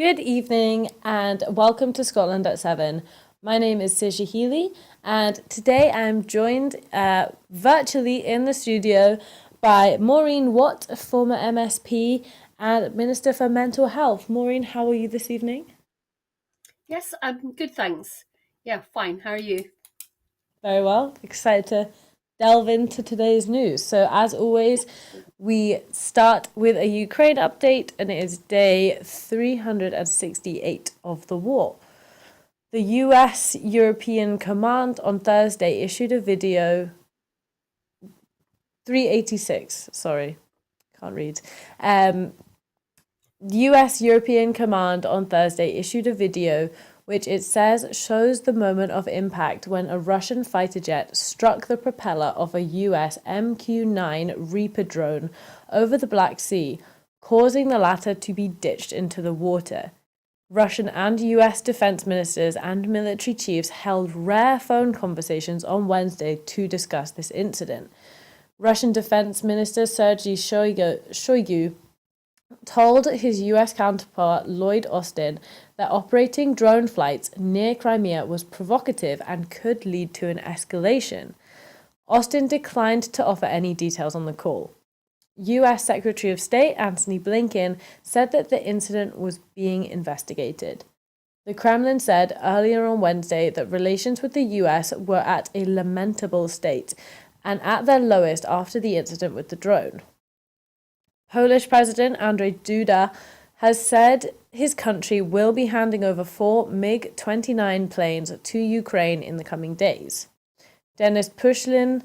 Good evening and welcome to Scotland at 7. My name is Saoirse Healey and today I'm joined virtually in the studio by Maureen Watt, a former MSP and Minister for Mental Health. Maureen, how are you this evening? Yes, I'm good, thanks. Yeah, fine. How are you? Very well. Excited to delve into today's news. So, as always, we start with a Ukraine update, and it is day 368 of the war. The US European Command on Thursday issued a video 386, sorry, can't read. US European Command on Thursday issued a video which it says shows the moment of impact when a Russian fighter jet struck the propeller of a US MQ-9 Reaper drone over the Black Sea, causing the latter to be ditched into the water. Russian and US defense ministers and military chiefs held rare phone conversations on Wednesday to discuss this incident. Russian Defense Minister Sergei Shoigu told his US counterpart Lloyd Austin that operating drone flights near Crimea was provocative and could lead to an escalation. Austin declined to offer any details on the call. US Secretary of State Antony Blinken said that the incident was being investigated. The Kremlin said earlier on Wednesday that relations with the US were at a lamentable state and at their lowest after the incident with the drone. Polish President Andrzej Duda has said his country will be handing over 4 MiG-29 planes to Ukraine in the coming days. Denis Pushilin,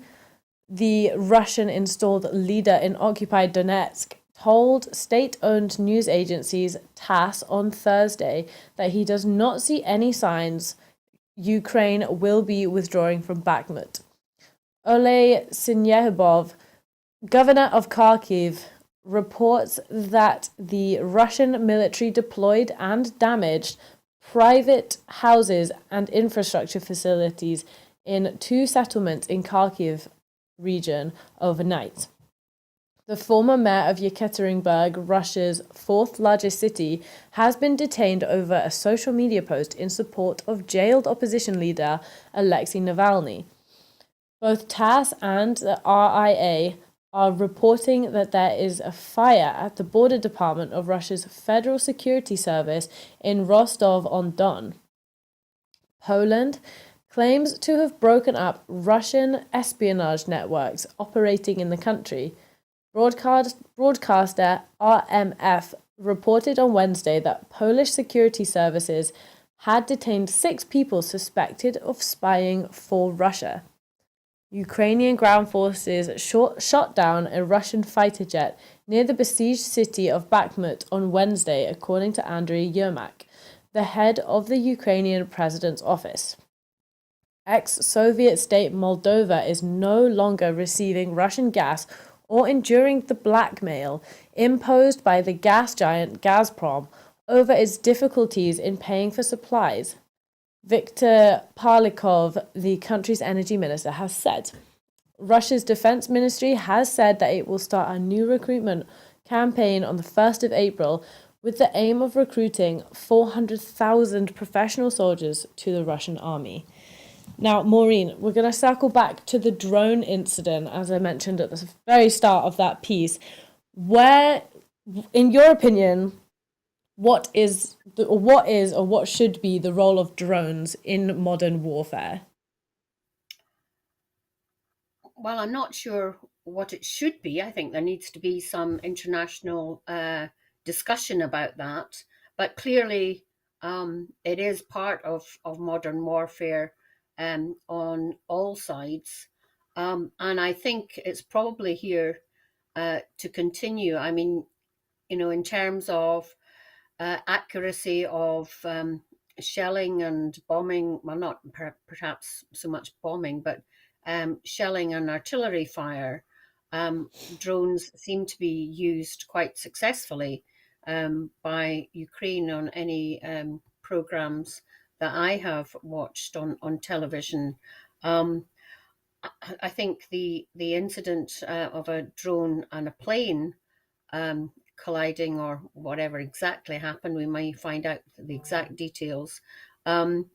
the Russian-installed leader in occupied Donetsk, told state-owned news agencies TASS on Thursday that he does not see any signs Ukraine will be withdrawing from Bakhmut. Oleh Syniehubov, governor of Kharkiv, reports that the Russian military deployed and damaged private houses and infrastructure facilities in 2 settlements in Kharkiv region overnight. The former mayor of Yekaterinburg, Russia's 4th largest city, has been detained over a social media post in support of jailed opposition leader Alexei Navalny. Both TASS and the RIA are reporting that there is a fire at the border department of Russia's Federal Security Service in Rostov-on-Don. Poland claims to have broken up Russian espionage networks operating in the country. Broadcaster RMF reported on Wednesday that Polish security services had detained 6 people suspected of spying for Russia. Ukrainian ground forces shot down a Russian fighter jet near the besieged city of Bakhmut on Wednesday, according to Andriy Yermak, the head of the Ukrainian president's office. Ex-Soviet state Moldova is no longer receiving Russian gas or enduring the blackmail imposed by the gas giant Gazprom over its difficulties in paying for supplies. Viktor Parlikov, the country's energy minister, has said. Russia's defense ministry has said that it will start a new recruitment campaign on the 1st of April with the aim of recruiting 400,000 professional soldiers to the Russian army. Now, Maureen, we're going to circle back to the drone incident, as I mentioned at the very start of that piece. Where, in your opinion, what is or what should be the role of drones in modern warfare? Well, I'm not sure what it should be. I think there needs to be some international discussion about that. But clearly, it is part of modern warfare on all sides. And I think it's probably here to continue. I mean, in terms of accuracy of shelling and bombing, well, not perhaps so much bombing, but shelling and artillery fire, drones seem to be used quite successfully by Ukraine on any programs that I have watched on television. Um, I think the incident of a drone and a plane colliding or whatever exactly happened, we might find out the exact details, um,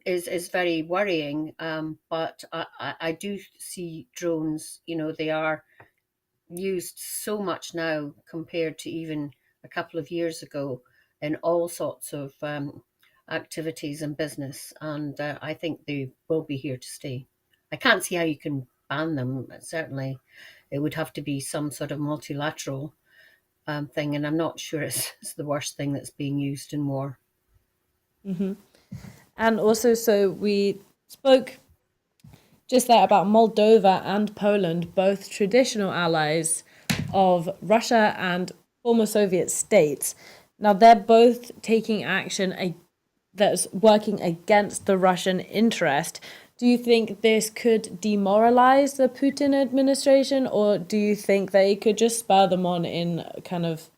is very worrying. But I do see drones, they are used so much now compared to even a couple of years ago in all sorts of activities and business. And I think they will be here to stay. I can't see how you can ban them. Certainly, it would have to be some sort of multilateral thing, and I'm not sure it's the worst thing that's being used in war. And also, so we spoke just there about Moldova and Poland, both traditional allies of Russia and former Soviet states. Now, they're both taking action that's working against the Russian interest. Do you think this could demoralize the Putin administration, or do you think they could just spur them on in kind of,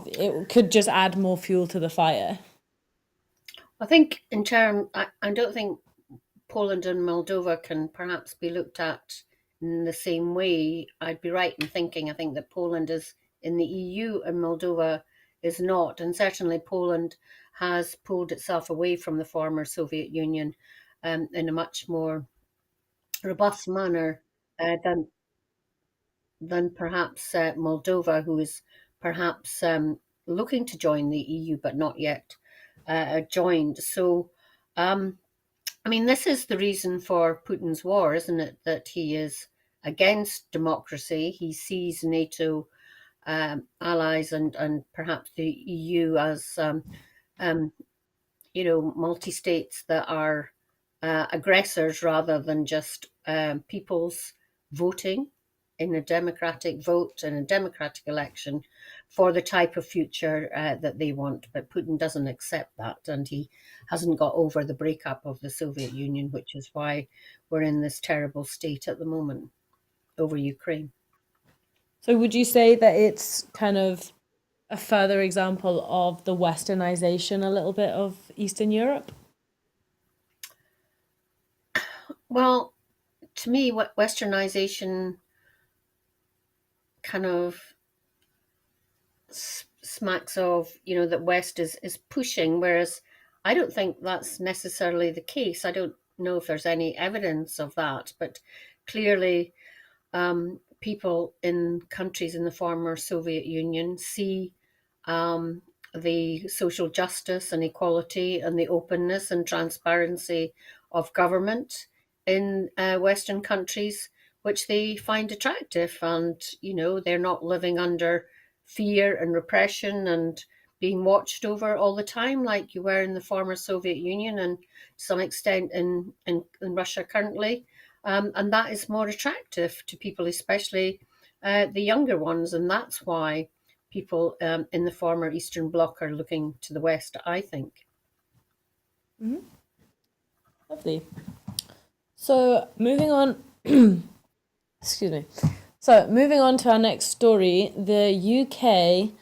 it could just add more fuel to the fire? I think I don't think Poland and Moldova can perhaps be looked at in the same way. I'd be right in thinking I think that Poland is in the EU and Moldova is not. And certainly Poland has pulled itself away from the former Soviet Union in a much more robust manner than perhaps Moldova, who is perhaps looking to join the EU but not yet joined. So, I mean, this is the reason for Putin's war, isn't it? That he is against democracy. He sees NATO allies and perhaps the EU as um, multi-states that are aggressors rather than just peoples voting in a democratic vote in a democratic election for the type of future that they want. But Putin doesn't accept that, and he hasn't got over the breakup of the Soviet Union, which is why we're in this terrible state at the moment over Ukraine. So, would you say that it's kind of a further example of the westernization a little bit of Eastern Europe? Well, to me, what westernization kind of smacks of, that West is pushing, whereas I don't think that's necessarily the case. I don't know if there's any evidence of that, but clearly people in countries in the former Soviet Union see the social justice and equality and the openness and transparency of government in Western countries, which they find attractive. And, they're not living under fear and repression and being watched over all the time like you were in the former Soviet Union and to some extent in Russia currently. And that is more attractive to people, especially the younger ones. And that's why people in the former Eastern Bloc are looking to the West, I think. Mm-hmm. Lovely. So moving on, excuse me. So moving on to our next story, the UK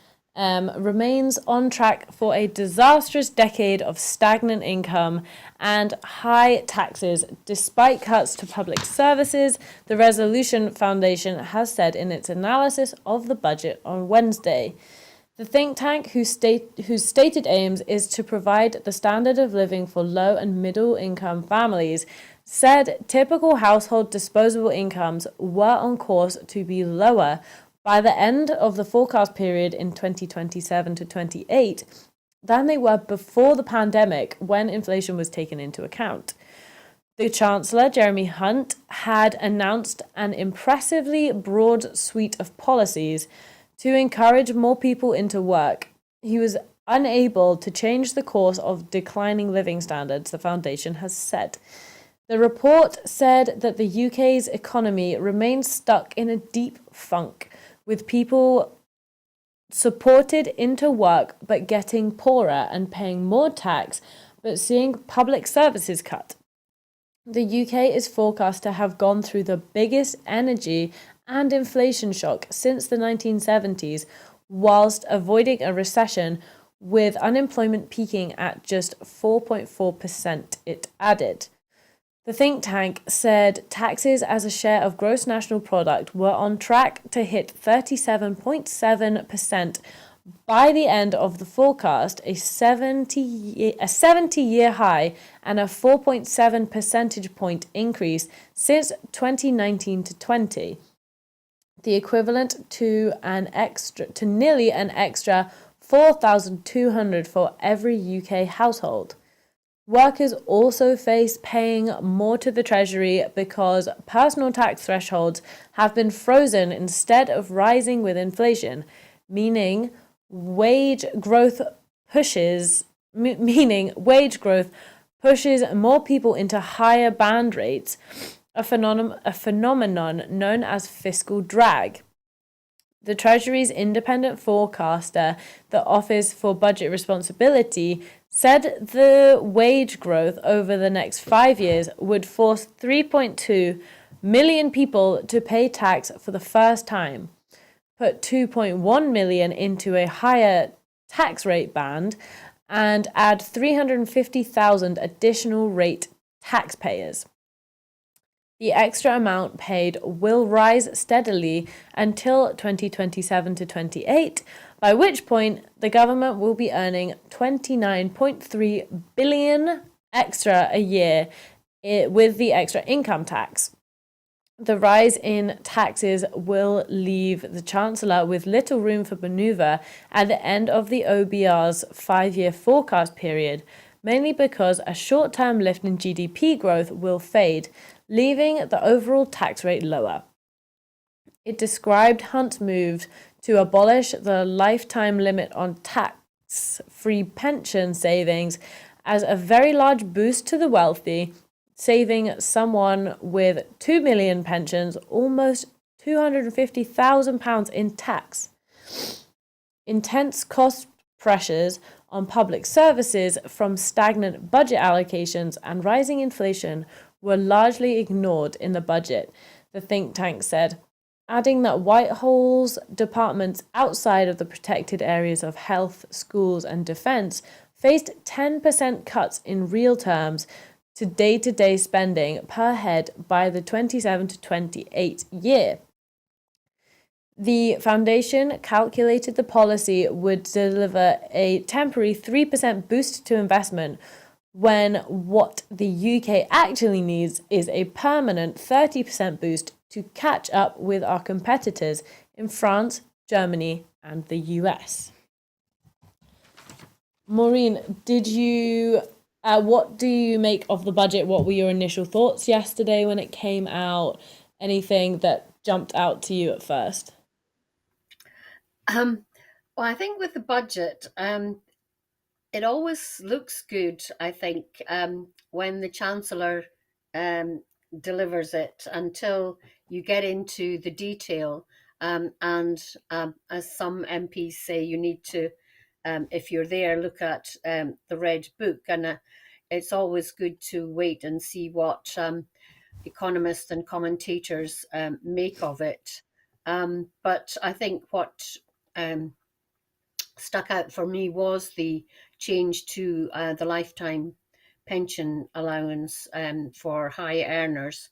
remains on track for a disastrous decade of stagnant income and high taxes, despite cuts to public services, the Resolution Foundation has said in its analysis of the budget on Wednesday. The think tank, whose stated aims is to provide the standard of living for low and middle income families, said typical household disposable incomes were on course to be lower by the end of the forecast period in 2027 to 28 than they were before the pandemic, when inflation was taken into account. The Chancellor, Jeremy Hunt, had announced an impressively broad suite of policies to encourage more people into work. He was unable to change the course of declining living standards, the foundation has said. The report said that the UK's economy remains stuck in a deep funk, with people supported into work but getting poorer and paying more tax but seeing public services cut. The UK is forecast to have gone through the biggest energy and inflation shock since the 1970s, whilst avoiding a recession, with unemployment peaking at just 4.4%, it added. The think tank said taxes as a share of gross national product were on track to hit 37.7% by the end of the forecast, a 70-year high and a 4.7 percentage point increase since 2019 to 20. The equivalent to nearly an extra 4,200 for every UK household. Workers also face paying more to the Treasury because personal tax thresholds have been frozen instead of rising with inflation, meaning wage growth pushes more people into higher band rates, a phenomenon known as fiscal drag. The Treasury's independent forecaster, the Office for Budget Responsibility, said the wage growth over the next 5 years would force 3.2 million people to pay tax for the first time, put 2.1 million into a higher tax rate band, and add 350,000 additional rate taxpayers. The extra amount paid will rise steadily until 2027 to 28, by which point the government will be earning 29.3 billion extra a year with the extra income tax. The rise in taxes will leave the Chancellor with little room for manoeuvre at the end of the OBR's 5-year forecast period, mainly because a short-term lift in GDP growth will fade, leaving the overall tax rate lower. It described Hunt's move to abolish the lifetime limit on tax-free pension savings as a very large boost to the wealthy, saving someone with 2 million pensions almost £250,000 in tax. Intense cost pressures on public services from stagnant budget allocations and rising inflation were largely ignored in the budget, the think tank said, adding that Whitehall's departments outside of the protected areas of health, schools, and defence faced 10% cuts in real terms to day-to-day spending per head by the 27 to 28 year. The foundation calculated the policy would deliver a temporary 3% boost to investment, when what the UK actually needs is a permanent 30% boost to catch up with our competitors in France, Germany, and the US. Maureen, what do you make of the budget? What were your initial thoughts yesterday when it came out? Anything that jumped out to you at first? Well, I think with the budget, it always looks good, I think, when the Chancellor delivers it until you get into the detail. And as some MPs say, you need to, if you're there, look at the Red Book. And it's always good to wait and see what economists and commentators make of it. But I think what stuck out for me was the change to the lifetime pension allowance for high earners.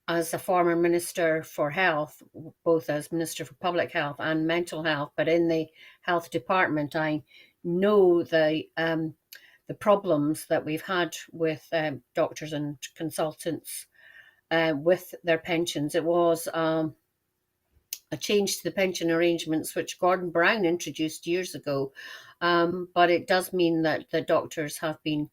As a former Minister for Health, both as Minister for Public Health and Mental Health, but in the Health Department, I know the problems that we've had with doctors and consultants with their pensions. It was a change to the pension arrangements, which Gordon Brown introduced years ago. But it does mean that the doctors have been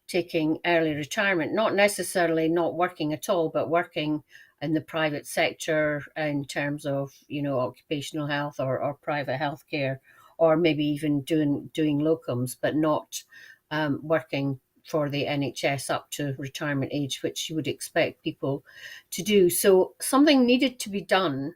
taking early retirement, not necessarily not working at all, but working in the private sector in terms of, occupational health or private healthcare, or maybe even doing locums, but not working for the NHS up to retirement age, which you would expect people to do. So something needed to be done.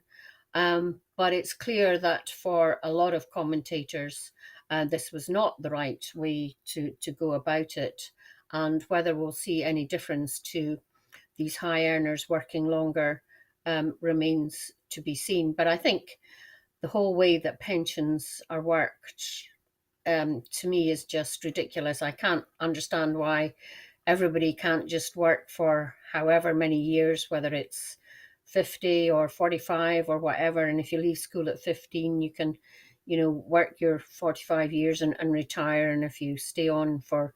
But it's clear that for a lot of commentators, this was not the right way to go about it. And whether we'll see any difference to these high earners working longer remains to be seen. But I think the whole way that pensions are worked, to me, is just ridiculous. I can't understand why everybody can't just work for however many years, whether it's 50 or 45 or whatever. And if you leave school at 15, you can, work your 45 years and retire. And if you stay on for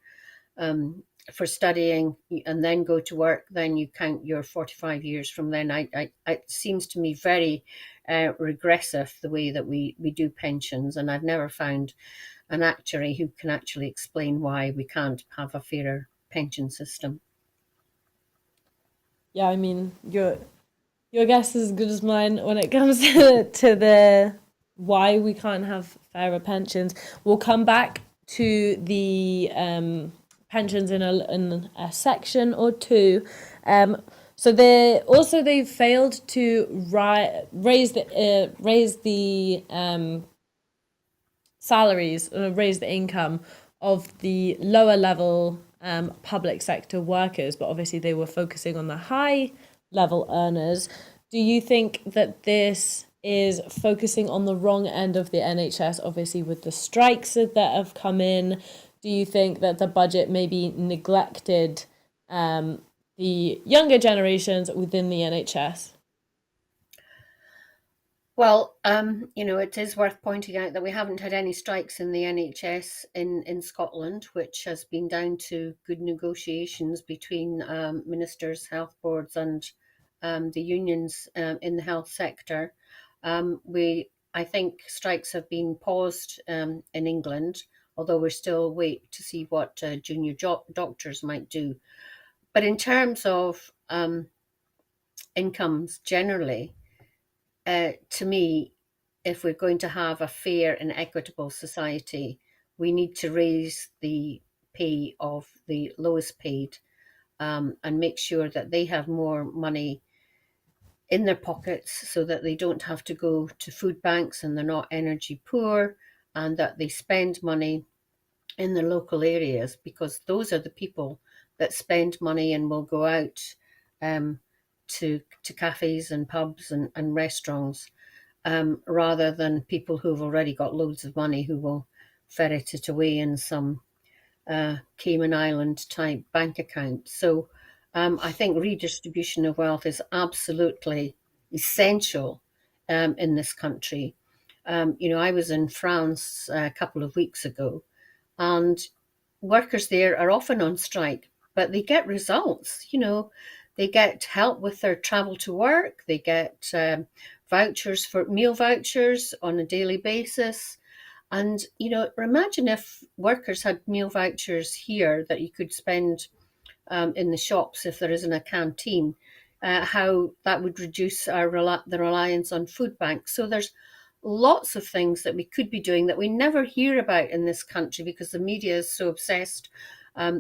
studying and then go to work, then you count your 45 years from then. It seems to me very regressive the way that we do pensions, and I've never found an actuary who can actually explain why we can't have a fairer pension system. Yeah, I mean, your guess is as good as mine when it comes to the why we can't have fairer pensions. We'll come back to the pensions in a section or two. So they've failed to raise the salaries, raise the income of the lower level public sector workers, but obviously they were focusing on the high level earners. Do you think that this is focusing on the wrong end of the NHS, obviously with the strikes that have come in? Do you think that the budget maybe neglected the younger generations within the NHS? Well, it is worth pointing out that we haven't had any strikes in the NHS in Scotland, which has been down to good negotiations between ministers, health boards, and the unions in the health sector. I think strikes have been paused in England, although we're still wait to see what junior doctors might do. But in terms of incomes generally, to me, if we're going to have a fair and equitable society, we need to raise the pay of the lowest paid and make sure that they have more money in their pockets so that they don't have to go to food banks and they're not energy poor, and that they spend money in the local areas, because those are the people that spend money and will go out um, to cafes and pubs and restaurants, rather than people who've already got loads of money who will ferret it away in some Cayman Island type bank account. So I think redistribution of wealth is absolutely essential in this country. I was in France a couple of weeks ago, and workers there are often on strike, but they get results. They get help with their travel to work, they get vouchers for meal vouchers on a daily basis. And, imagine if workers had meal vouchers here that you could spend in the shops if there isn't a canteen, how that would reduce the reliance on food banks. So there's lots of things that we could be doing that we never hear about in this country because the media is so obsessed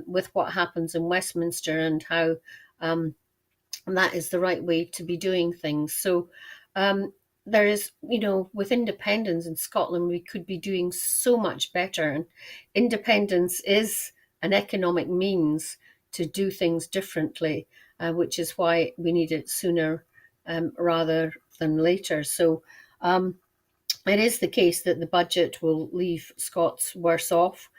with what happens in Westminster and how that is the right way to be doing things. So there is, with independence in Scotland, we could be doing so much better. And independence is an economic means to do things differently, which is why we need it sooner rather than later. So it is the case that the budget will leave Scots worse off.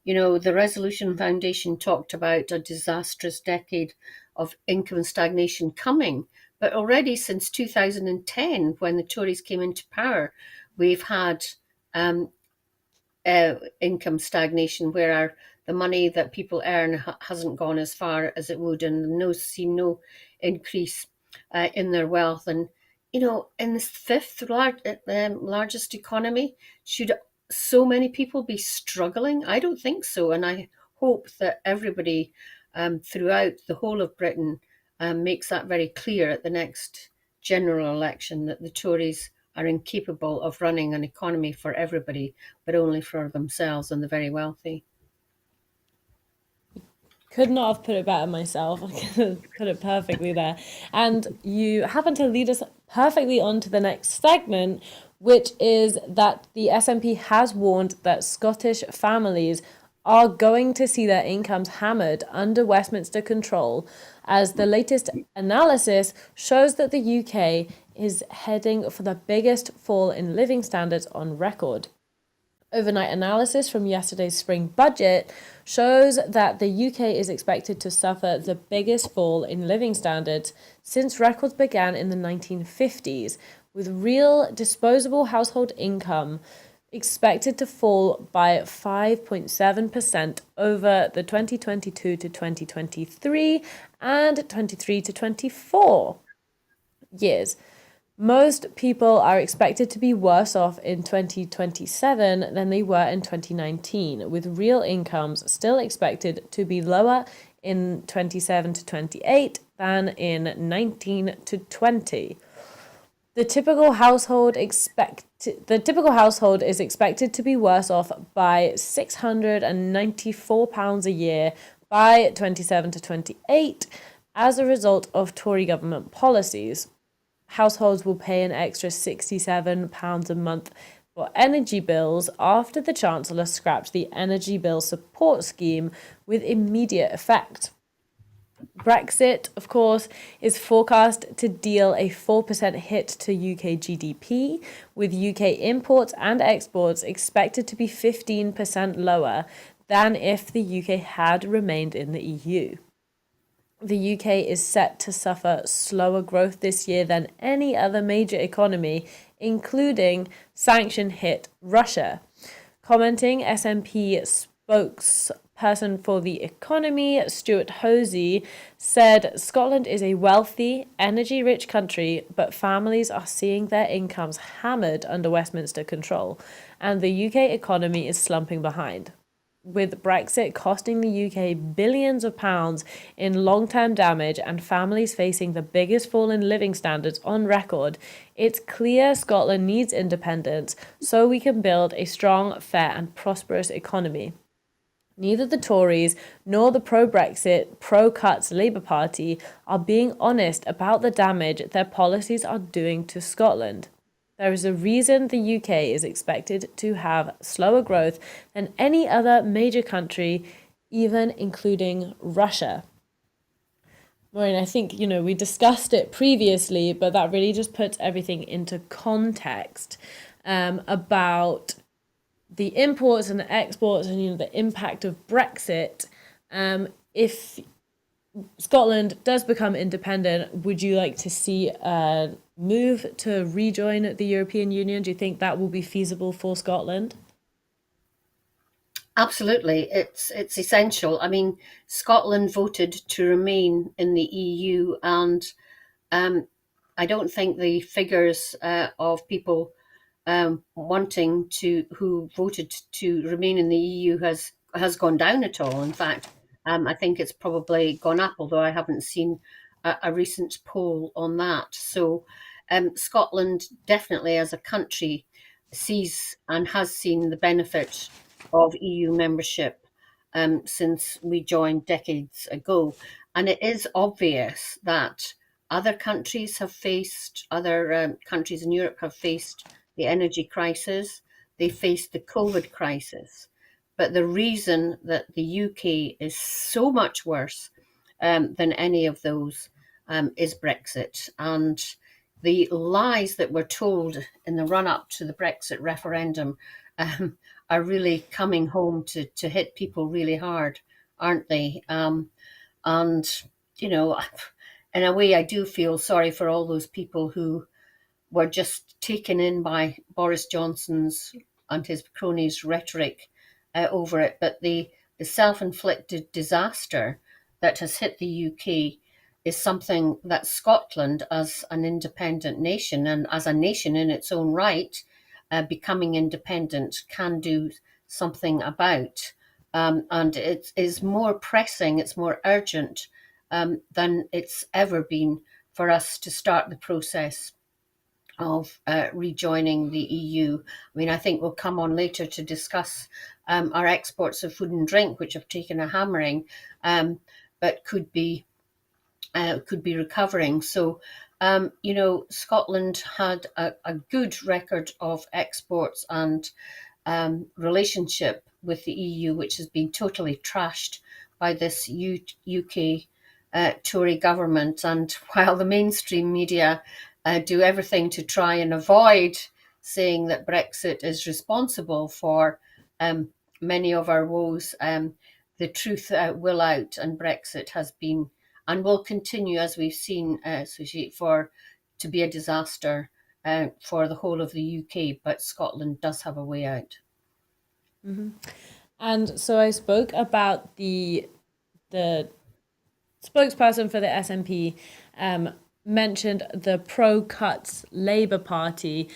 The Resolution Foundation talked about a disastrous decade of income stagnation coming. But already since 2010, when the Tories came into power, we've had income stagnation where the money that people earn hasn't gone as far as it would, and no increase in their wealth. And in the fifth largest economy, should so many people be struggling? I don't think so, and I hope that everybody throughout the whole of Britain makes that very clear at the next general election, that the Tories are incapable of running an economy for everybody, but only for themselves and the very wealthy. Could not have put it better myself. I could have put it perfectly there. And you happen to lead us perfectly on to the next segment, which is that the SNP has warned that Scottish families are going to see their incomes hammered under Westminster control, as the latest analysis shows that the UK is heading for the biggest fall in living standards on record. Overnight analysis from yesterday's spring budget shows that the UK is expected to suffer the biggest fall in living standards since records began in the 1950s, with real disposable household income expected to fall by 5.7% over the 2022 to 2023 and 23 to 24 years. Most people are expected to be worse off in 2027 than they were in 2019, with real incomes still expected to be lower in 27 to 28 than in 19 to 20. The typical household is expected to be worse off by £694 a year by 27 to 28 as a result of Tory government policies. Households will pay an extra £67 a month for energy bills after the Chancellor scrapped the Energy Bill Support Scheme with immediate effect. Brexit, of course, is forecast to deal a 4% hit to UK GDP, with UK imports and exports expected to be 15% lower than if the UK had remained in the EU. The UK is set to suffer slower growth this year than any other major economy, including sanction-hit Russia. Commenting, SNP spokesperson for the economy, Stuart Hosey, said Scotland is a wealthy, energy-rich country, but families are seeing their incomes hammered under Westminster control, and the UK economy is slumping behind. With Brexit costing the UK billions of pounds in long-term damage and families facing the biggest fall in living standards on record, it's clear Scotland needs independence so we can build a strong, fair and prosperous economy. Neither the Tories nor the pro-Brexit, pro-cuts Labour Party are being honest about the damage their policies are doing to Scotland. There is a reason the UK is expected to have slower growth than any other major country, even including Russia. Maureen, I think, we discussed it previously, but that really just puts everything into context about the imports and the exports and, the impact of Brexit. If Scotland does become independent, would you like to see a move to rejoin the European Union? Do you think that will be feasible for Scotland? Absolutely, it's essential. I mean, Scotland voted to remain in the EU, and I don't think the figures of people wanting to who voted to remain in the EU has gone down at all. In fact, I think it's probably gone up, although I haven't seen a recent poll on that. So, Scotland definitely, as a country, sees and has seen the benefit of EU membership since we joined decades ago, and it is obvious that other countries in Europe have faced the energy crisis, they faced the COVID crisis. But the reason that the UK is so much worse than any of those is Brexit. And the lies that were told in the run up to the Brexit referendum are really coming home to hit people really hard, aren't they? And, you know, in a way, I do feel sorry for all those people who were just taken in by Boris Johnson's and his cronies' rhetoric over it. But the self-inflicted disaster that has hit the UK is something that Scotland, as an independent nation and as a nation in its own right, becoming independent, can do something about. And it is more pressing, it's more urgent than it's ever been for us to start the process of rejoining the EU. I mean, I think we'll come on later to discuss our exports of food and drink, which have taken a hammering, but could be recovering. So, Scotland had a good record of exports and relationship with the EU, which has been totally trashed by this UK Tory government. And while the mainstream media do everything to try and avoid saying that Brexit is responsible for many of our woes. The truth will out, and Brexit has been and will continue, as we've seen, Suji, to be a disaster for the whole of the UK. But Scotland does have a way out. Mm-hmm. And so I spoke about the spokesperson for the SNP mentioned the pro-cuts Labour Party.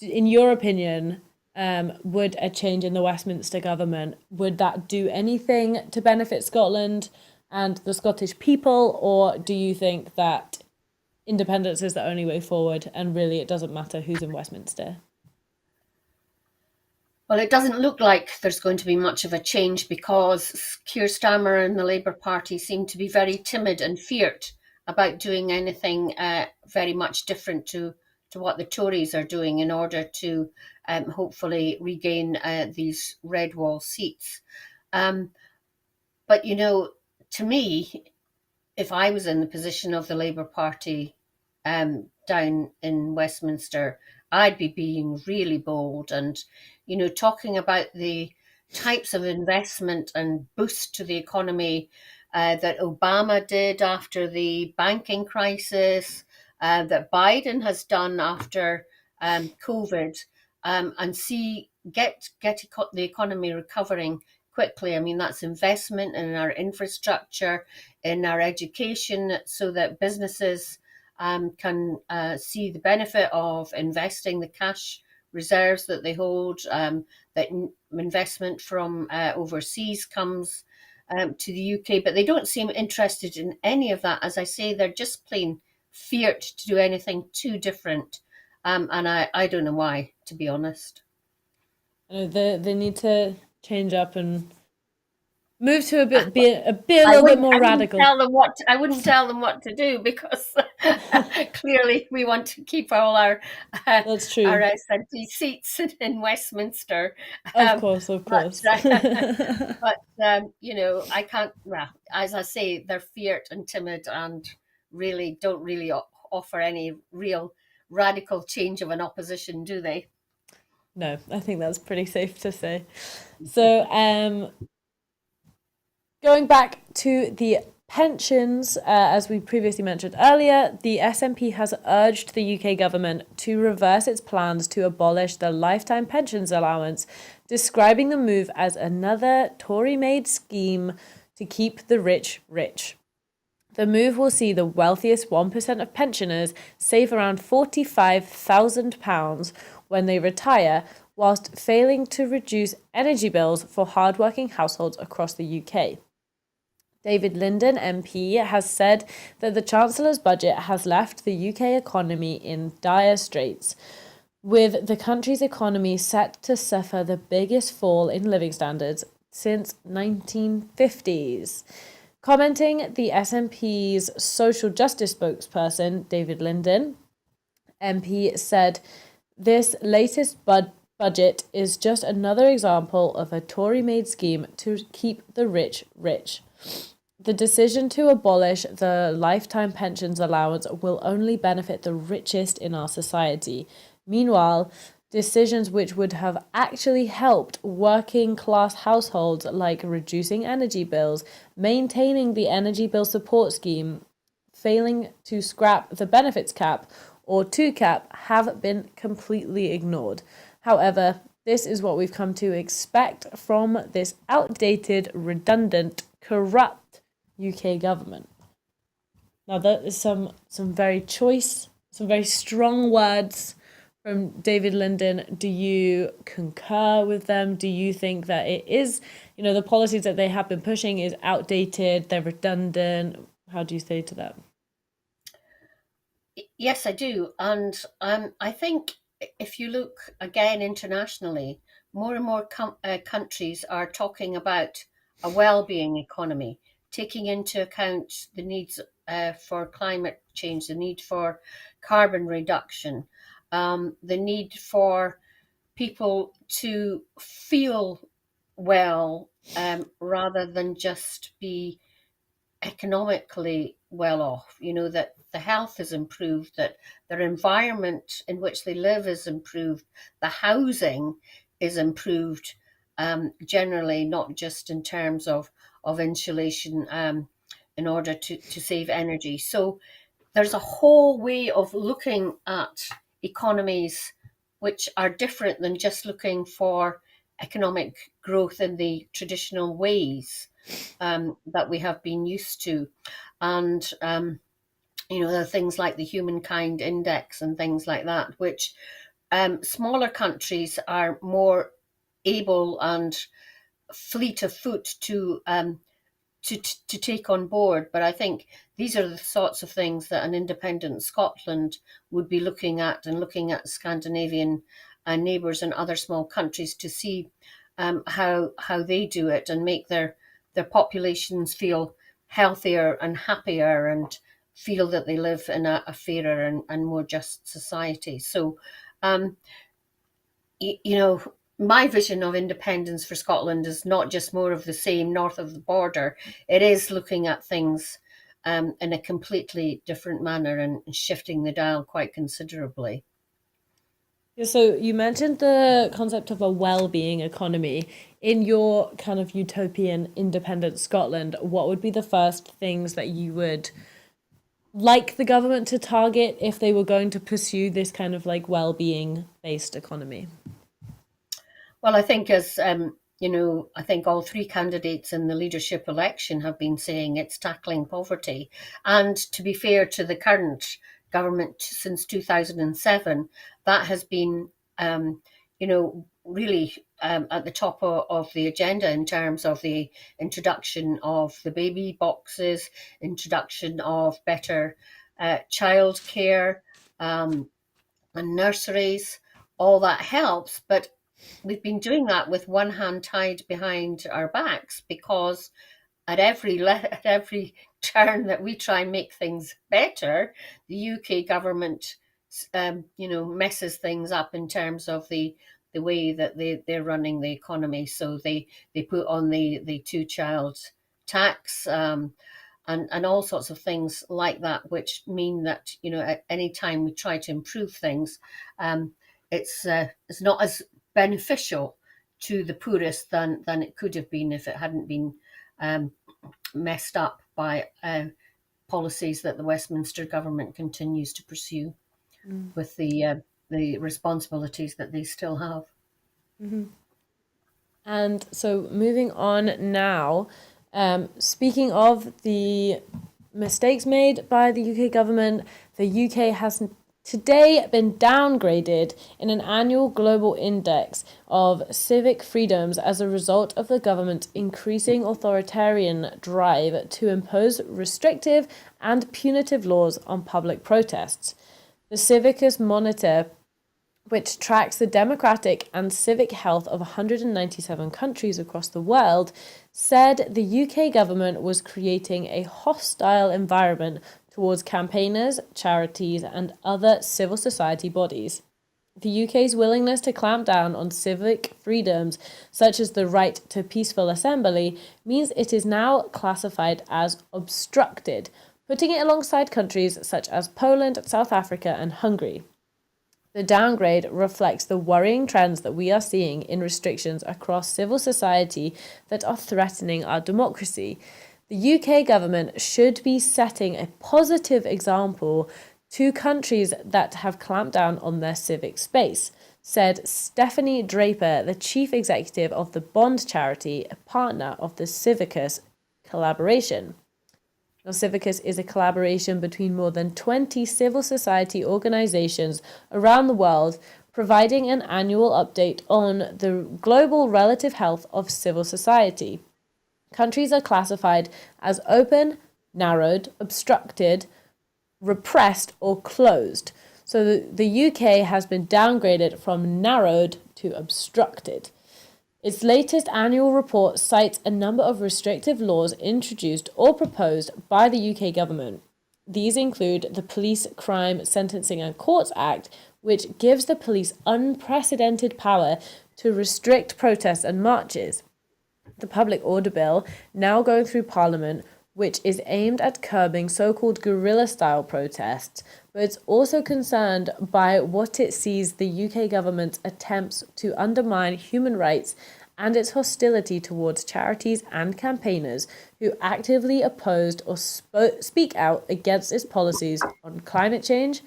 In your opinion, would a change in the Westminster government, would that do anything to benefit Scotland and the Scottish people, or do you think that independence is the only way forward and really it doesn't matter who's in Westminster? Well, it doesn't look like there's going to be much of a change because Keir Starmer and the Labour Party seem to be very timid and feared about doing anything very much different to what the Tories are doing in order to hopefully regain these red wall seats. But, to me, if I was in the position of the Labour Party down in Westminster, I'd be being really bold and, talking about the types of investment and boost to the economy that Obama did after the banking crisis, that Biden has done after COVID, and get the economy recovering quickly. I mean, that's investment in our infrastructure, in our education, so that businesses can see the benefit of investing the cash reserves that they hold, that investment from overseas comes to the UK, but they don't seem interested in any of that. As I say, they're just plain feared to do anything too different. And I don't know why, to be honest. They need to change up and move to be a little bit more I wouldn't radical. tell them I wouldn't tell them what to do because clearly we want to keep all our That's true. SNP seats in Westminster. Of course, of But course. I can't. Well, as I say, they're feared and timid, and really don't really offer any real radical change of an opposition, do they? No, I think that's pretty safe to say. So, going back to the pensions, as we previously mentioned earlier, the SNP has urged the UK government to reverse its plans to abolish the lifetime pensions allowance, describing the move as another Tory-made scheme to keep the rich rich. The move will see the wealthiest 1% of pensioners save around £45,000 when they retire, whilst failing to reduce energy bills for hardworking households across the UK. David Linden, MP, has said that the Chancellor's budget has left the UK economy in dire straits, with the country's economy set to suffer the biggest fall in living standards since 1950s. Commenting, the SNP's social justice spokesperson, David Linden, MP, said, "This latest budget is just another example of a Tory-made scheme to keep the rich rich. The decision to abolish the lifetime pensions allowance will only benefit the richest in our society. Meanwhile, decisions which would have actually helped working class households, like reducing energy bills, maintaining the energy bill support scheme, failing to scrap the benefits cap or 2-cap, have been completely ignored. However, this is what we've come to expect from this outdated, redundant, corrupt UK government." Now that is some very choice, some very strong words from David Linden. Do you concur with them? Do you think that it is, the policies that they have been pushing is outdated, they're redundant? How do you say to that? Yes, I do. And I think if you look again internationally, more and more countries are talking about a well-being economy, taking into account the needs for climate change, the need for carbon reduction, the need for people to feel well rather than just be economically well off, that the health is improved, that their environment in which they live is improved, the housing is improved, generally, not just in terms of insulation, in order to save energy. So there's a whole way of looking at economies which are different than just looking for economic growth in the traditional ways, that we have been used to. And, there are things like the Humankind Index and things like that, which, smaller countries are more able and fleet of foot to take on board. But I think these are the sorts of things that an independent Scotland would be looking at, and looking at Scandinavian neighbours and other small countries to see, how they do it, and make their populations feel healthier and happier, and feel that they live in a fairer and more just society. So, um, my vision of independence for Scotland is not just more of the same north of the border. It is looking at things, in a completely different manner, and shifting the dial quite considerably. Yeah, so you mentioned the concept of a well-being economy. In your kind of utopian independent Scotland, what would be the first things that you would like the government to target if they were going to pursue this kind of like well-being based economy? Well, I think, I think all three candidates in the leadership election have been saying it's tackling poverty. And to be fair to the current government, since 2007, that has been, really, at the top of the agenda, in terms of the introduction of the baby boxes, introduction of better childcare, and nurseries. All that helps, but we've been doing that with one hand tied behind our backs, because at every turn that we try and make things better, the UK government, messes things up in terms of the way that they're running the economy. So they put on the two-child tax, and all sorts of things like that, which mean that, at any time we try to improve things, it's not as beneficial to the poorest than it could have been if it hadn't been, um, messed up by, policies that the Westminster government continues to pursue, Mm. with the responsibilities that they still have. Mhm. And so moving on now, speaking of the mistakes made by the UK government, the UK has today been downgraded in an annual global index of civic freedoms as a result of the government's increasing authoritarian drive to impose restrictive and punitive laws on public protests. The Civicus Monitor, which tracks the democratic and civic health of 197 countries across the world, said the UK government was creating a hostile environment towards campaigners, charities, and other civil society bodies. The UK's willingness to clamp down on civic freedoms, such as the right to peaceful assembly, means it is now classified as obstructed, putting it alongside countries such as Poland, South Africa, and Hungary. The downgrade reflects the worrying trends that we are seeing in restrictions across civil society that are threatening our democracy. The UK government should be setting a positive example to countries that have clamped down on their civic space, said Stephanie Draper, the chief executive of the Bond charity, a partner of the Civicus collaboration. Now, Civicus is a collaboration between more than 20 civil society organisations around the world, providing an annual update on the global relative health of civil society. Countries are classified as open, narrowed, obstructed, repressed, or closed. So the UK has been downgraded from narrowed to obstructed. Its latest annual report cites a number of restrictive laws introduced or proposed by the UK government. These include the Police Crime Sentencing and Courts Act, which gives the police unprecedented power to restrict protests and marches. The Public Order Bill, now going through Parliament, which is aimed at curbing so-called guerrilla-style protests, but it's also concerned by what it sees the UK government's attempts to undermine human rights and its hostility towards charities and campaigners who actively opposed or speak out against its policies on climate change,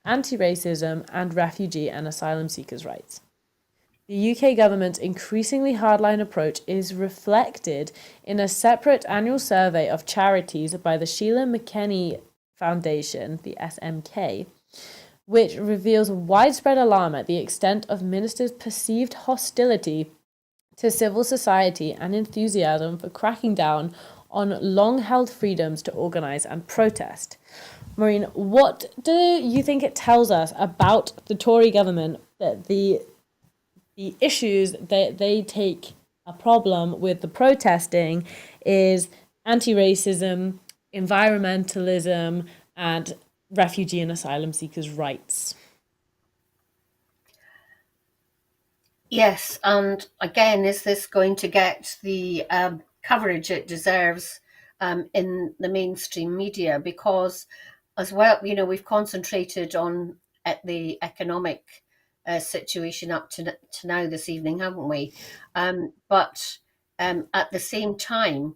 anti-racism, and refugee and asylum seekers' rights. The UK government's increasingly hardline approach is reflected in a separate annual survey of charities by the Sheila McKenney Foundation, the SMK, which reveals widespread alarm at the extent of ministers' perceived hostility to civil society and enthusiasm for cracking down on long-held freedoms to organise and protest. Maureen, what do you think it tells us about the Tory government that the issues that they take a problem with the protesting is anti-racism, environmentalism, and refugee and asylum seekers' rights? Yes, and again, is this going to get the coverage it deserves in the mainstream media? Because, as well, we've concentrated on the economic situation up to now this evening, haven't we? But at the same time,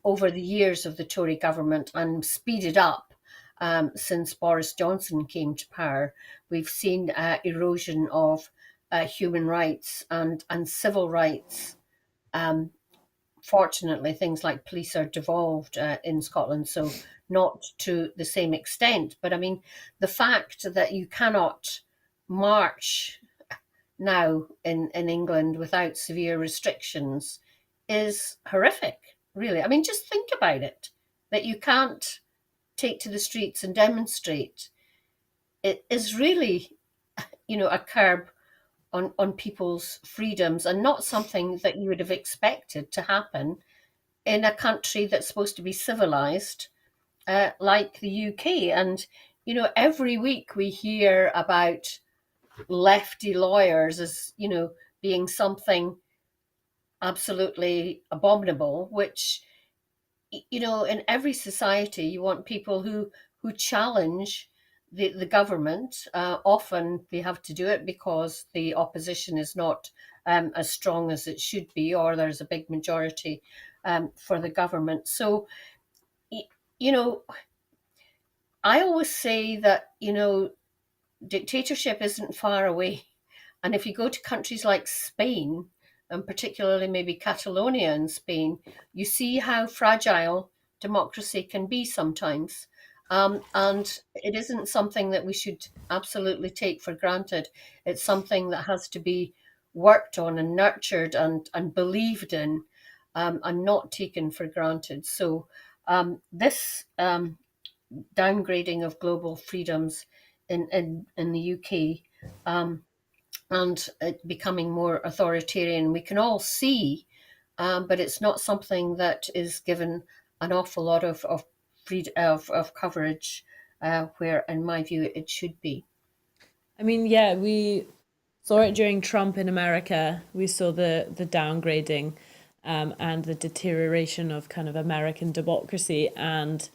over the years of the Tory government and speeded up since Boris Johnson came to power, we've seen erosion of human rights and civil rights. Fortunately, things like police are devolved in Scotland, so not to the same extent. But I mean, the fact that you cannot march now in England without severe restrictions is horrific, really. I mean, just think about it, that you can't take to the streets and demonstrate. It is really, a curb on people's freedoms and not something that you would have expected to happen in a country that's supposed to be civilized like the UK. And, every week we hear about lefty lawyers as, being something absolutely abominable, which, in every society you want people who challenge the government. Often they have to do it because the opposition is not as strong as it should be, or there's a big majority for the government. So, I always say that, dictatorship isn't far away. And if you go to countries like Spain, and particularly maybe Catalonia in Spain, you see how fragile democracy can be sometimes. And it isn't something that we should absolutely take for granted. It's something that has to be worked on and nurtured and believed in, and not taken for granted. So this downgrading of global freedoms in the UK, and it becoming more authoritarian, we can all see, but it's not something that is given an awful lot of coverage, where, in my view, it should be. I mean, yeah, we saw it during Trump in America. We saw the downgrading and the deterioration of kind of American democracy. And,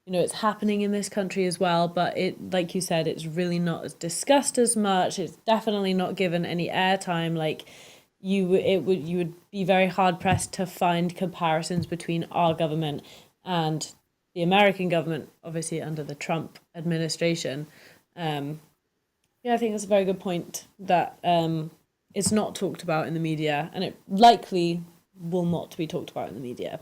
it's happening in this country as well. But it, like you said, it's really not discussed as much. It's definitely not given any airtime. Like you would be very hard pressed to find comparisons between our government and the American government, obviously under the Trump administration. Yeah, I think that's a very good point that it's not talked about in the media, and it likely will not be talked about in the media.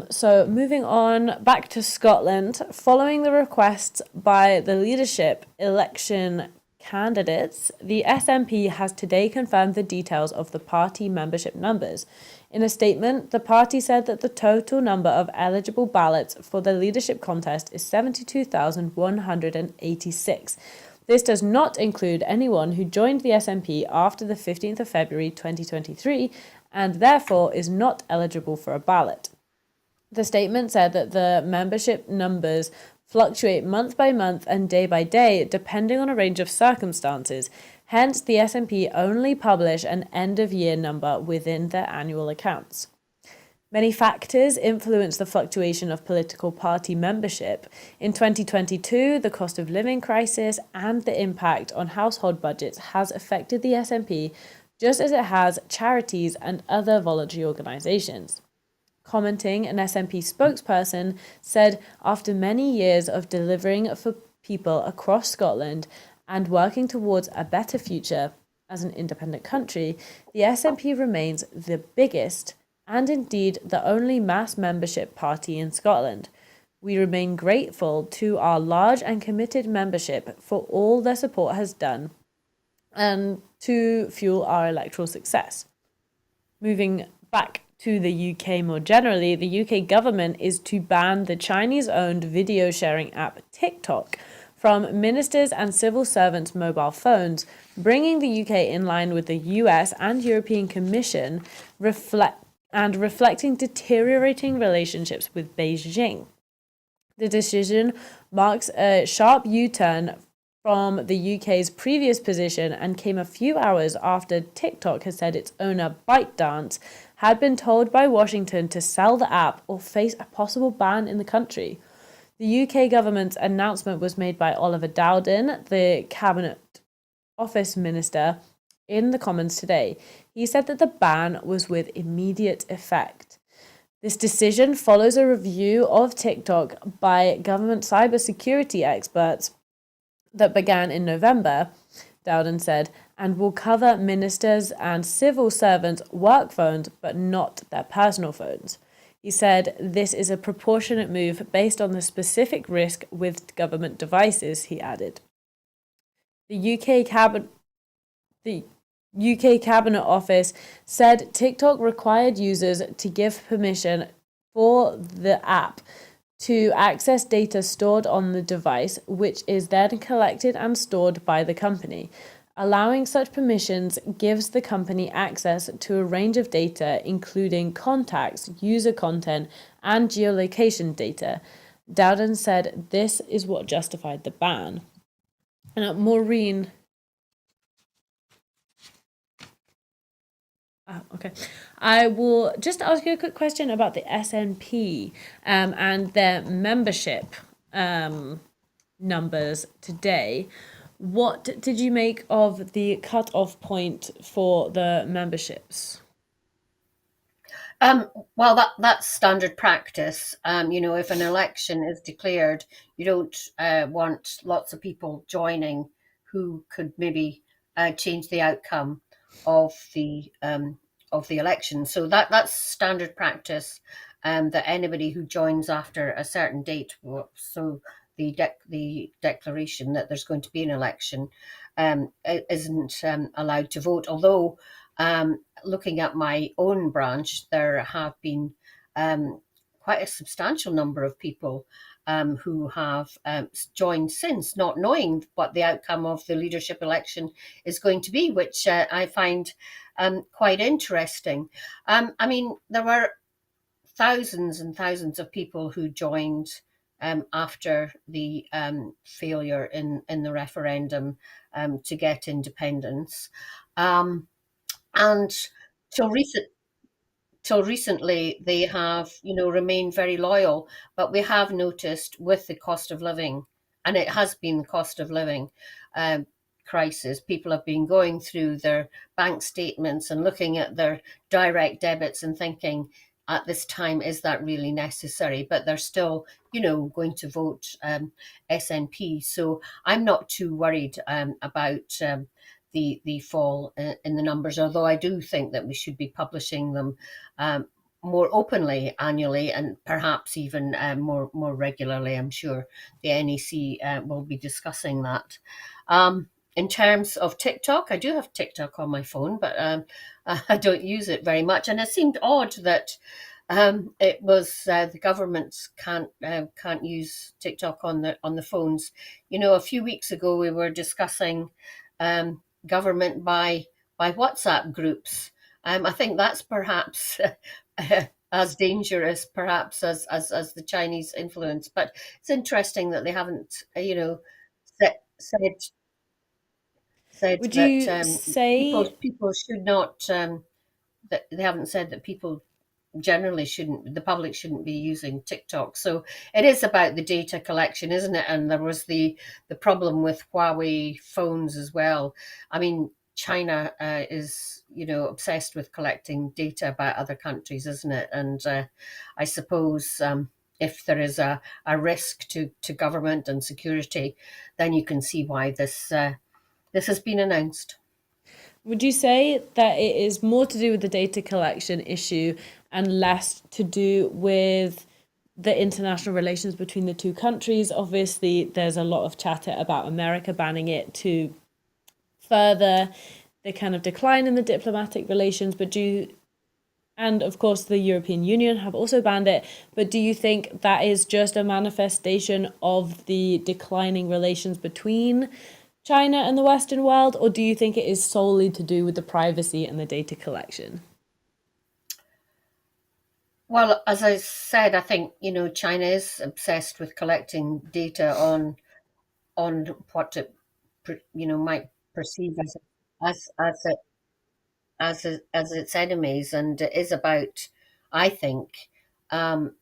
So moving on back to Scotland, following the requests by the leadership election candidates, the SNP has today confirmed the details of the party membership numbers. In a statement, the party said that the total number of eligible ballots for the leadership contest is 72,186. This does not include anyone who joined the SNP after the 15th of February 2023 and therefore is not eligible for a ballot. The statement said that the membership numbers fluctuate month by month and day by day depending on a range of circumstances. Hence, the SNP only publish an end-of-year number within their annual accounts. Many factors influence the fluctuation of political party membership. In 2022, the cost of living crisis and the impact on household budgets has affected the SNP just as it has charities and other voluntary organisations. Commenting, an SNP spokesperson said after many years of delivering for people across Scotland and working towards a better future as an independent country, the SNP remains the biggest and indeed the only mass membership party in Scotland. We remain grateful to our large and committed membership for all their support has done and to fuel our electoral success. Moving back to the UK more generally, the UK government is to ban the Chinese-owned video sharing app TikTok from ministers' and civil servants' mobile phones, bringing the UK in line with the US and European Commission reflecting deteriorating relationships with Beijing. The decision marks a sharp U-turn from the UK's previous position and came a few hours after TikTok has said its owner, ByteDance, had been told by Washington to sell the app or face a possible ban in the country. The UK government's announcement was made by Oliver Dowden, the Cabinet Office Minister, in the Commons today. He said that the ban was with immediate effect. This decision follows a review of TikTok by government cybersecurity experts that began in November, Dowden said, and will cover ministers and civil servants' work phones, but not their personal phones. He said this is a proportionate move based on the specific risk with government devices, he added. The UK Cabinet Office said TikTok required users to give permission for the app to access data stored on the device, which is then collected and stored by the company. Allowing such permissions gives the company access to a range of data, including contacts, user content, and geolocation data. Dowden said this is what justified the ban. And Maureen. Okay. I will just ask you a quick question about the SNP and their membership numbers today. What did you make of the cut-off point for the memberships? Well, that's standard practice. If an election is declared, you don't want lots of people joining who could maybe change the outcome of the election. So that's standard practice. That anybody who joins after a certain date, so the declaration that there's going to be an election, isn't allowed to vote. Although, looking at my own branch, there have been quite a substantial number of people who have joined since, not knowing what the outcome of the leadership election is going to be, which I find quite interesting. There were thousands and thousands of people who joined after the failure in the referendum to get independence. And till recent till recently they have remained very loyal, but we have noticed with the cost of living, and it has been the cost of living crisis, people have been going through their bank statements and looking at their direct debits and thinking, at this time, is that really necessary? But they're still going to vote SNP. So I'm not too worried about the fall in the numbers, although I do think that we should be publishing them more openly annually, and perhaps even more regularly. I'm sure the NEC will be discussing that. In terms of TikTok, I do have TikTok on my phone, but I don't use it very much. And it seemed odd that it was the government can't use TikTok on the phones. A few weeks ago we were discussing government by WhatsApp groups. I think that's perhaps as dangerous, perhaps as the Chinese influence. But it's interesting that they haven't, said Would that you say people should not. That they haven't said that people generally shouldn't, the public shouldn't be using TikTok. So it is about the data collection, isn't it? And there was the problem with Huawei phones as well. I mean, China is, obsessed with collecting data about other countries, isn't it? And I suppose if there is a risk to government and security, then you can see why this has been announced. Would you say that it is more to do with the data collection issue and less to do with the international relations between the two countries? Obviously, there's a lot of chatter about America banning it to further the kind of decline in the diplomatic relations, and of course the European Union have also banned it, but do you think that is just a manifestation of the declining relations between China and the Western world, or do you think it is solely to do with the privacy and the data collection? Well, as I said, I think China is obsessed with collecting data on what it might perceive as as its enemies, and it is about, I think, um,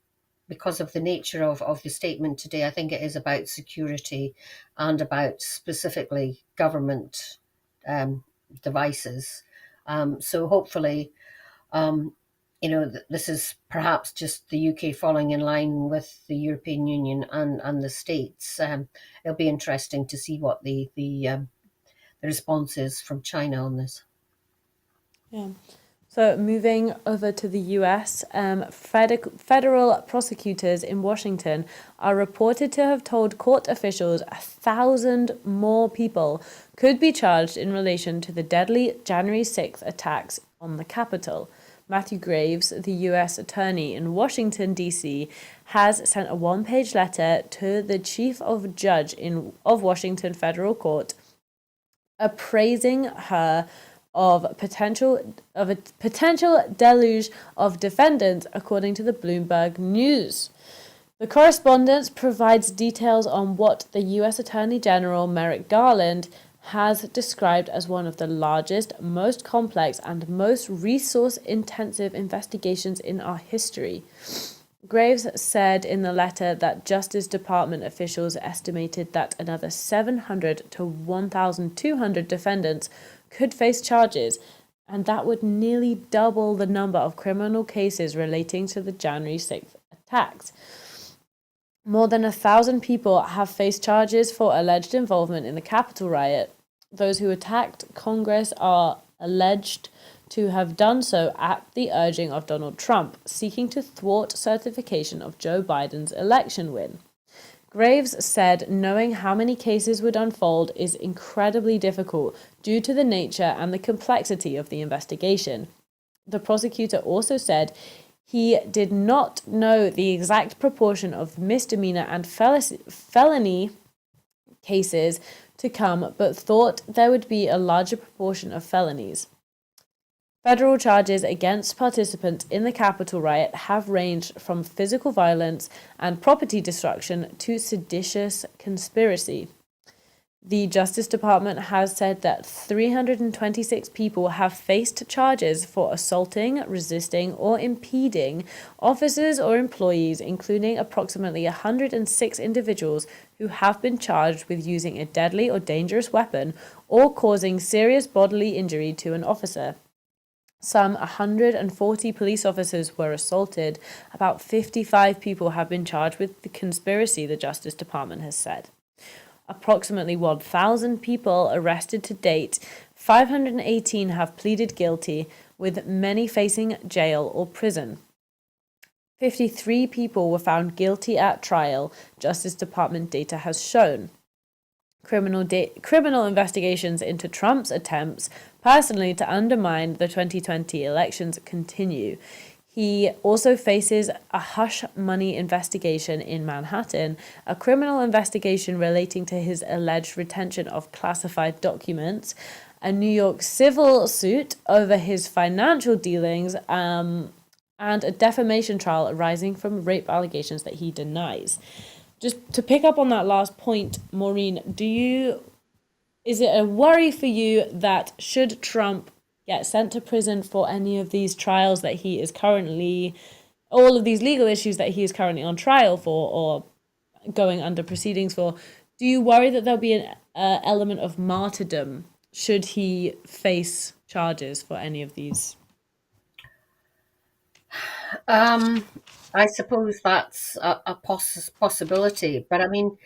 because of the nature of the statement today, I think it is about security and about specifically government um, devices. So hopefully, um, this is perhaps just the UK falling in line with the European Union and the States. It'll be interesting to see what the response is from China on this. Yeah. So moving over to the US, federal prosecutors in Washington are reported to have told court officials 1,000 more people could be charged in relation to the deadly January 6th attacks on the Capitol. Matthew Graves, the US attorney in Washington, D.C., has sent a one-page letter to the chief of judge of Washington Federal Court appraising her of a potential deluge of defendants, according to the Bloomberg News. The correspondence provides details on what the U.S. Attorney General Merrick Garland has described as one of the largest, most complex, and most resource-intensive investigations in our history. Graves said in the letter that Justice Department officials estimated that another 700 to 1,200 defendants could face charges, and that would nearly double the number of criminal cases relating to the January 6th attacks. More than 1,000 people have faced charges for alleged involvement in the Capitol riot. Those who attacked Congress are alleged to have done so at the urging of Donald Trump, seeking to thwart certification of Joe Biden's election win. Graves said knowing how many cases would unfold is incredibly difficult due to the nature and the complexity of the investigation. The prosecutor also said he did not know the exact proportion of misdemeanor and felony cases to come, but thought there would be a larger proportion of felonies. Federal charges against participants in the Capitol riot have ranged from physical violence and property destruction to seditious conspiracy. The Justice Department has said that 326 people have faced charges for assaulting, resisting, or impeding officers or employees, including approximately 106 individuals who have been charged with using a deadly or dangerous weapon or causing serious bodily injury to an officer. Some 140 police officers were assaulted. About 55 people have been charged with the conspiracy, the Justice Department has said. Approximately 1,000 people arrested to date. 518 have pleaded guilty, with many facing jail or prison. 53 people were found guilty at trial, Justice Department data has shown. Criminal investigations into Trump's attempts personally to undermine the 2020 elections continue. He also faces a hush money investigation in Manhattan, a criminal investigation relating to his alleged retention of classified documents, a New York civil suit over his financial dealings, and a defamation trial arising from rape allegations that he denies. Just to pick up on that last point, Maureen, is it a worry for you that should Trump get sent to prison for any of these trials that he is currently, all of these legal issues that he is currently on trial for or going under proceedings for, do you worry that there'll be an element of martyrdom should he face charges for any of these? I suppose that's a possibility, but I mean,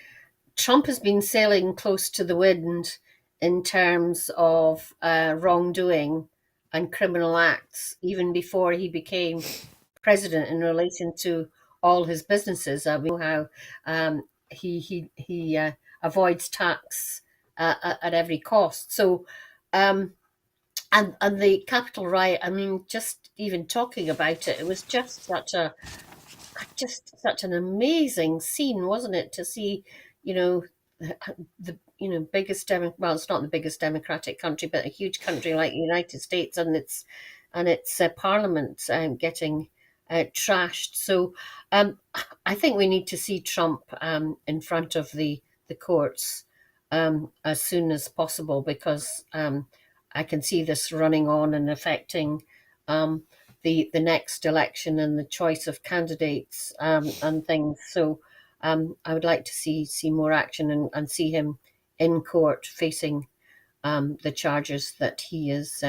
Trump has been sailing close to the wind in terms of wrongdoing and criminal acts even before he became president in relation to all his businesses. We know how he avoids tax at every cost. So, um, and the Capitol riot. I mean, just even talking about it, it was just such an amazing scene, wasn't it? To see, you know, the biggest well, it's not the biggest democratic country, but a huge country like the United States and its parliament getting trashed. So I think we need to see Trump in front of the courts as soon as possible because I can see this running on and affecting um, the next election and the choice of candidates and things. So I would like to see more action and see him in court facing the charges that he is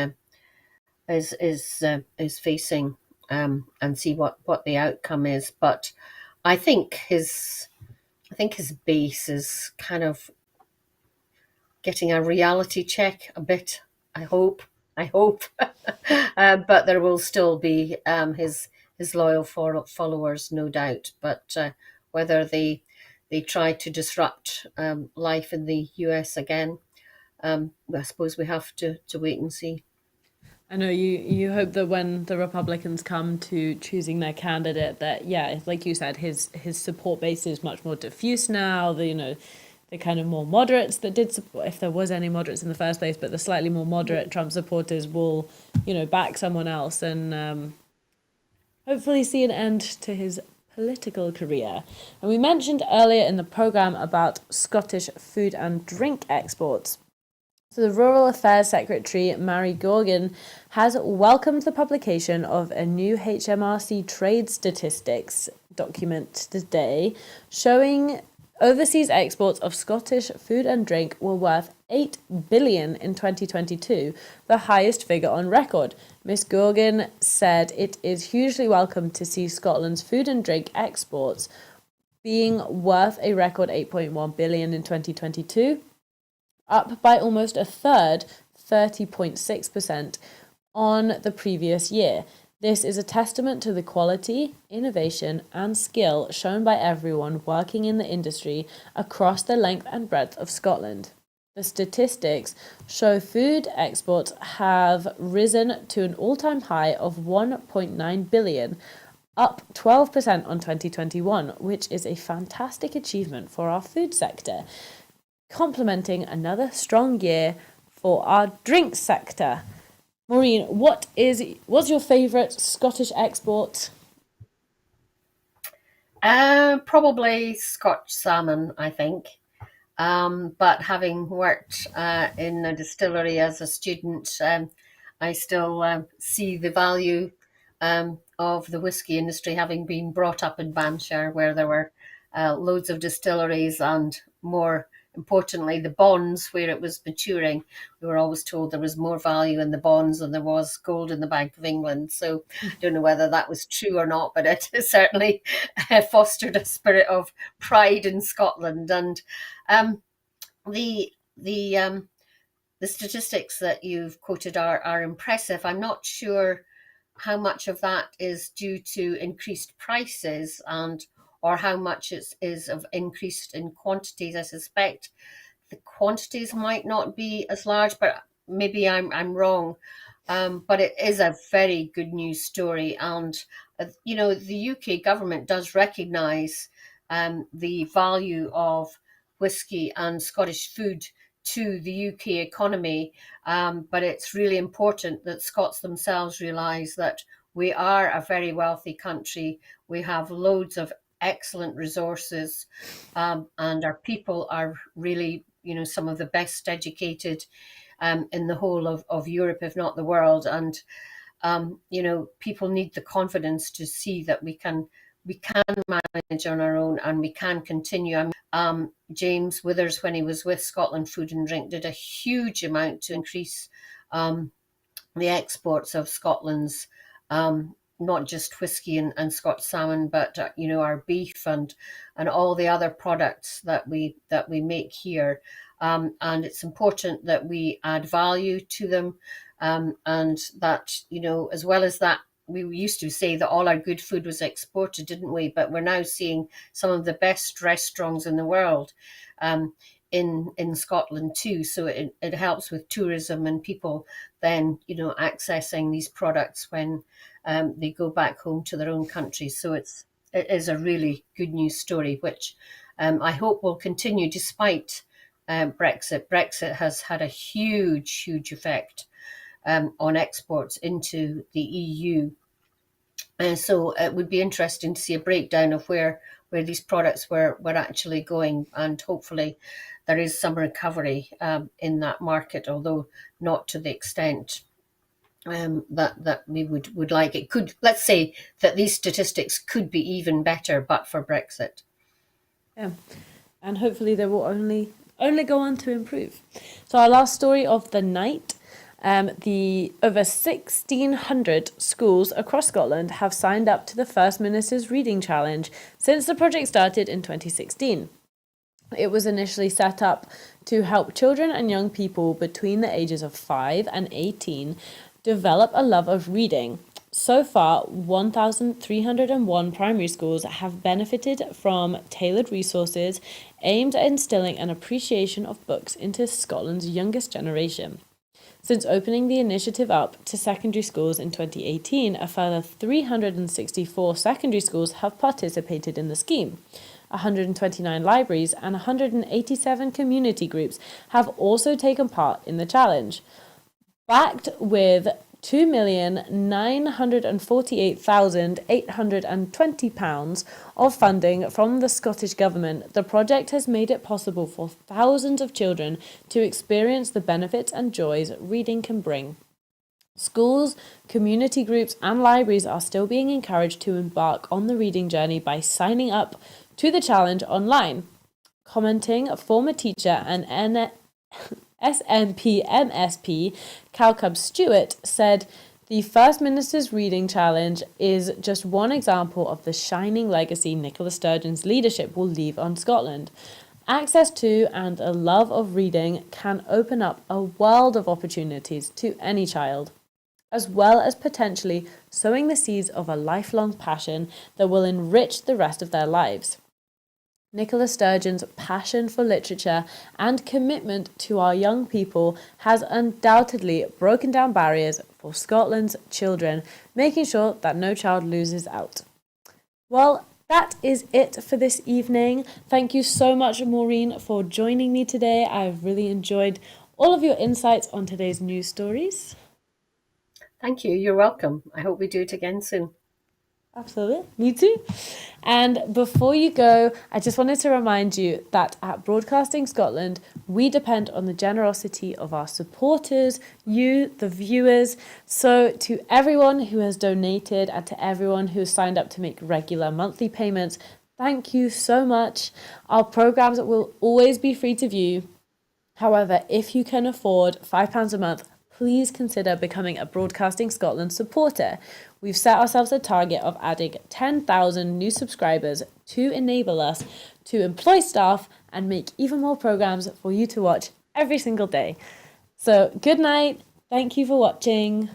facing and see what the outcome is. But I think his base is kind of getting a reality check a bit. I hope. I hope. But there will still be his loyal followers, no doubt. But whether they try to disrupt life in the US again, I suppose we have to wait and see. I know you hope that when the Republicans come to choosing their candidate, that yeah, like you said, his support base is much more diffuse now. The kind of more moderates that did support, if there was any moderates in the first place, but the slightly more moderate Trump supporters will, back someone else and hopefully see an end to his political career. And we mentioned earlier in the program about Scottish food and drink exports. So the Rural Affairs Secretary, Mary Gorgon, has welcomed the publication of a new HMRC trade statistics document today, showing overseas exports of Scottish food and drink were worth 8 billion in 2022, the highest figure on record. Miss Gorgon said it is hugely welcome to see Scotland's food and drink exports being worth a record 8.1 billion in 2022, up by almost a third, 30.6%, on the previous year. This is a testament to the quality, innovation, and skill shown by everyone working in the industry across the length and breadth of Scotland. The statistics show food exports have risen to an all-time high of 1.9 billion, up 12% on 2021, which is a fantastic achievement for our food sector, complementing another strong year for our drink sector. Maureen, what's your favourite Scottish export? Probably Scotch salmon, I think. But having worked in a distillery as a student, I still see the value of the whisky industry, having been brought up in Banshire, where there were loads of distilleries and, more importantly, the bonds where it was maturing. We were always told there was more value in the bonds than there was gold in the Bank of England. So I don't know whether that was true or not, but it certainly fostered a spirit of pride in Scotland. And um, the the the statistics that you've quoted are impressive. I'm not sure how much of that is due to increased prices and or how much is of increased in quantities. I suspect the quantities might not be as large, but maybe I'm wrong. But it is a very good news story, and the UK government does recognise the value of whisky and Scottish food to the UK economy. But it's really important that Scots themselves realise that we are a very wealthy country. We have loads of excellent resources, and our people are really, some of the best educated in the whole of Europe, if not the world. And people need the confidence to see that we can manage on our own, and we can continue. James Withers, when he was with Scotland Food and Drink, did a huge amount to increase the exports of Scotland's not just whiskey and Scotch salmon, but our beef and all the other products that we make here. And it's important that we add value to them, and that as well as that, we used to say that all our good food was exported, didn't we? But we're now seeing some of the best restaurants in the world in Scotland too. So it helps with tourism and people then accessing these products when they go back home to their own countries. So it is a really good news story, which I hope will continue despite Brexit. Brexit has had a huge effect on exports into the EU. And so it would be interesting to see a breakdown of where these products were actually going, and hopefully there is some recovery in that market, although not to the extent that we would like. It could, let's say that these statistics could be even better, but for Brexit. Yeah, and hopefully they will only go on to improve. So our last story of the night. The over 1,600 schools across Scotland have signed up to the First Minister's Reading Challenge since the project started in 2016. It was initially set up to help children and young people between the ages of 5 and 18 develop a love of reading. So far, 1,301 primary schools have benefited from tailored resources aimed at instilling an appreciation of books into Scotland's youngest generation. Since opening the initiative up to secondary schools in 2018, a further 364 secondary schools have participated in the scheme. 129 libraries and 187 community groups have also taken part in the challenge. Backed with £2,948,820 of funding from the Scottish Government, the project has made it possible for thousands of children to experience the benefits and joys reading can bring. Schools, community groups and libraries are still being encouraged to embark on the reading journey by signing up to the challenge online. Commenting, former teacher and SNP MSP Calcub Stewart said, "The First Minister's Reading Challenge is just one example of the shining legacy Nicola Sturgeon's leadership will leave on Scotland. Access to and a love of reading can open up a world of opportunities to any child, as well as potentially sowing the seeds of a lifelong passion that will enrich the rest of their lives." Nicola Sturgeon's passion for literature and commitment to our young people has undoubtedly broken down barriers for Scotland's children, making sure that no child loses out. Well, that is it for this evening. Thank you so much, Maureen, for joining me today. I've really enjoyed all of your insights on today's news stories. Thank you. You're welcome. I hope we do it again soon. Absolutely. Me too. And before you go, I just wanted to remind you that at Broadcasting Scotland, we depend on the generosity of our supporters, you, the viewers. So to everyone who has donated and to everyone who has signed up to make regular monthly payments, thank you so much. Our programmes will always be free to view. However, if you can afford £5 a month, please consider becoming a Broadcasting Scotland supporter. We've set ourselves a target of adding 10,000 new subscribers to enable us to employ staff and make even more programmes for you to watch every single day. So good night. Thank you for watching.